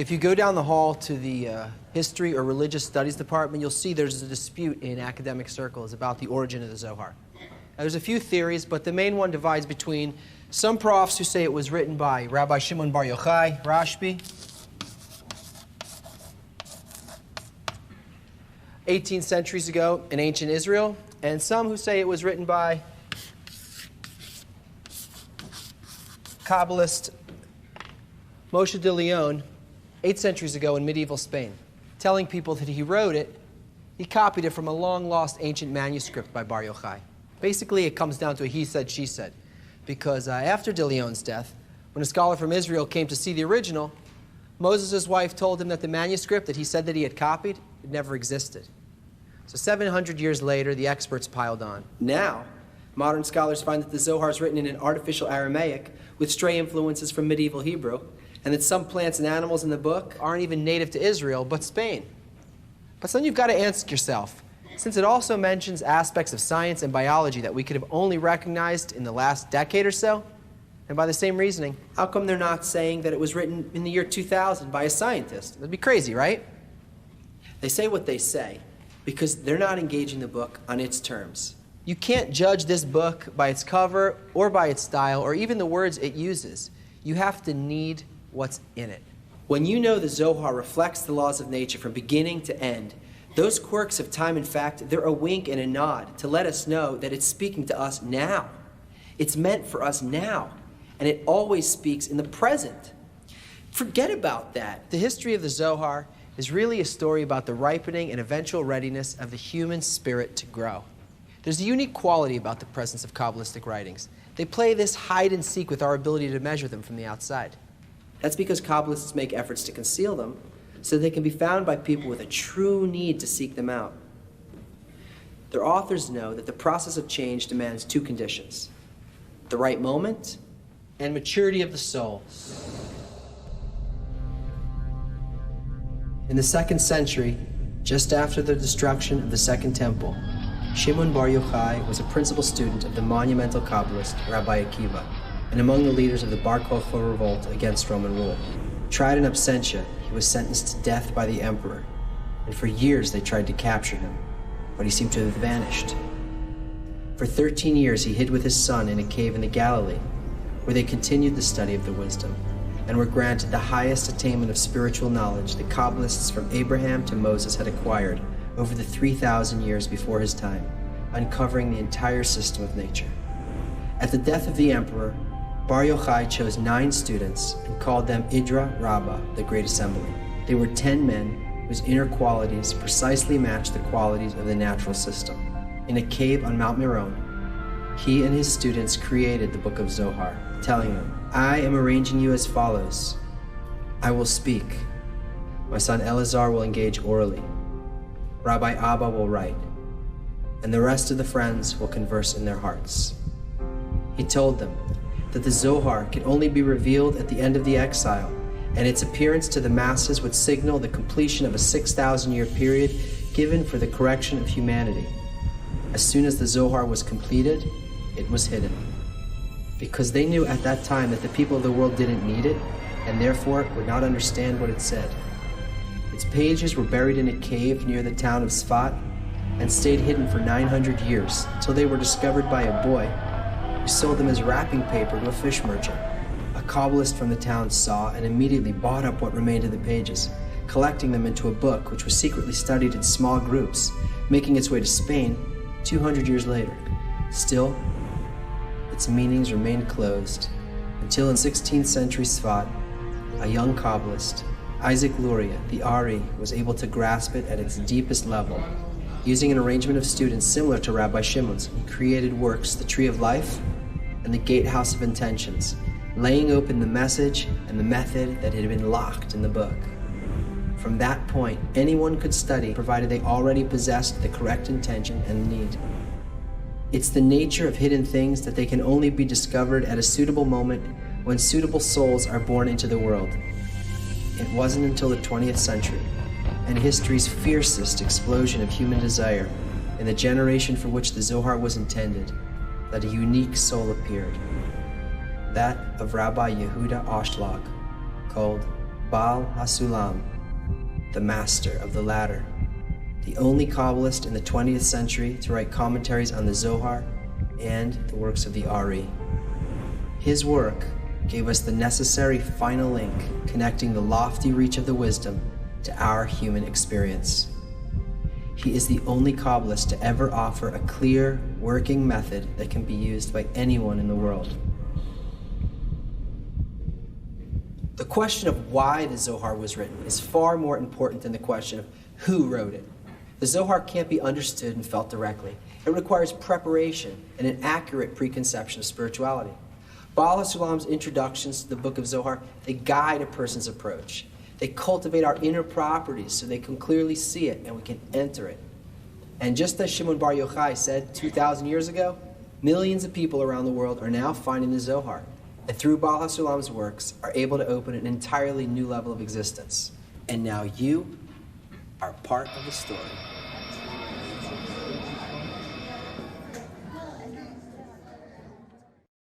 If you go down the hall to the history or religious studies department, you'll see there's a dispute in academic circles about the origin of the Zohar. Now, there's a few theories, but the main one divides between some profs who say it was written by Rabbi Shimon Bar Yochai, Rashbi, 18 centuries ago in ancient Israel, and some who say it was written by Kabbalist Moshe de Leon 8 centuries ago in medieval Spain, telling people that he wrote it, he copied it from a long-lost ancient manuscript by Bar Yochai. Basically, it comes down to a he said, she said, because after de Leon's death, when a scholar from Israel came to see the original, Moses' wife told him that the manuscript that he said that he had copied never existed. So 700 years later, the experts piled on. Now, modern scholars find that the Zohar is written in an artificial Aramaic with stray influences from medieval Hebrew, and that some plants and animals in the book aren't even native to Israel, but Spain. But then you've got to ask yourself, since it also mentions aspects of science and biology that we could have only recognized in the last decade or so, and by the same reasoning, how come they're not saying that it was written in the year 2000 by a scientist? That'd be crazy, right? They say what they say because they're not engaging the book on its terms. You can't judge this book by its cover or by its style or even the words it uses. You have to need what's in it. When you know the Zohar reflects the laws of nature from beginning to end, those quirks of time and fact, they're a wink and a nod to let us know that it's speaking to us now. It's meant for us now, and it always speaks in the present. Forget about that. The history of the Zohar is really a story about the ripening and eventual readiness of the human spirit to grow. There's a unique quality about the presence of Kabbalistic writings. They play this hide and seek with our ability to measure them from the outside. That's because Kabbalists make efforts to conceal them so they can be found by people with a true need to seek them out. Their authors know that the process of change demands two conditions: the right moment and maturity of the soul. In the 2nd century, just after the destruction of the Second Temple, Shimon Bar Yochai was a principal student of the monumental Kabbalist Rabbi Akiva, and among the leaders of the Bar Kokhba revolt against Roman rule. Tried in absentia, he was sentenced to death by the emperor, and for years they tried to capture him, but he seemed to have vanished. For 13 years he hid with his son in a cave in the Galilee, where they continued the study of the wisdom, and were granted the highest attainment of spiritual knowledge the Kabbalists from Abraham to Moses had acquired over the 3,000 years before his time, uncovering the entire system of nature. At the death of the emperor, Bar Yochai chose 9 students and called them Idra Rabbah, the Great Assembly. They were 10 men whose inner qualities precisely matched the qualities of the natural system. In a cave on Mount Meron, he and his students created the book of Zohar, telling them, "I am arranging you as follows. I will speak. My son Elazar will engage orally. Rabbi Abba will write, and the rest of the friends will converse in their hearts." He told them that the Zohar could only be revealed at the end of the exile, and its appearance to the masses would signal the completion of a 6,000-year period given for the correction of humanity. As soon as the Zohar was completed, it was hidden, because they knew at that time that the people of the world didn't need it, and therefore would not understand what it said. Its pages were buried in a cave near the town of Sfat, and stayed hidden for 900 years, until they were discovered by a boy who sold them as wrapping paper to a fish merchant. A Kabbalist from the town saw and immediately bought up what remained of the pages, collecting them into a book which was secretly studied in small groups, making its way to Spain 200 years later. Still, its meanings remained closed, until in 16th century Sfat, a young Kabbalist, Isaac Luria, the Ari, was able to grasp it at its deepest level. Using an arrangement of students similar to Rabbi Shimon's, he created works, the Tree of Life and the Gatehouse of Intentions, laying open the message and the method that had been locked in the book. From that point, anyone could study, provided they already possessed the correct intention and need. It's the nature of hidden things that they can only be discovered at a suitable moment when suitable souls are born into the world. It wasn't until the 20th century, and history's fiercest explosion of human desire, in the generation for which the Zohar was intended, that a unique soul appeared. That of Rabbi Yehuda Ashlag, called Baal HaSulam, the master of the ladder, the only Kabbalist in the 20th century to write commentaries on the Zohar and the works of the Ari. His work gave us the necessary final link connecting the lofty reach of the wisdom to our human experience. He is the only Kabbalist to ever offer a clear, working method that can be used by anyone in the world. The question of why the Zohar was written is far more important than the question of who wrote it. The Zohar can't be understood and felt directly. It requires preparation and an accurate preconception of spirituality. Baal HaSulam's introductions to the book of Zohar, they guide a person's approach. They cultivate our inner properties so they can clearly see it and we can enter it. And just as Shimon Bar Yochai said 2,000 years ago, millions of people around the world are now finding the Zohar, and through Baal HaSulam's works are able to open an entirely new level of existence. And now you are part of the story.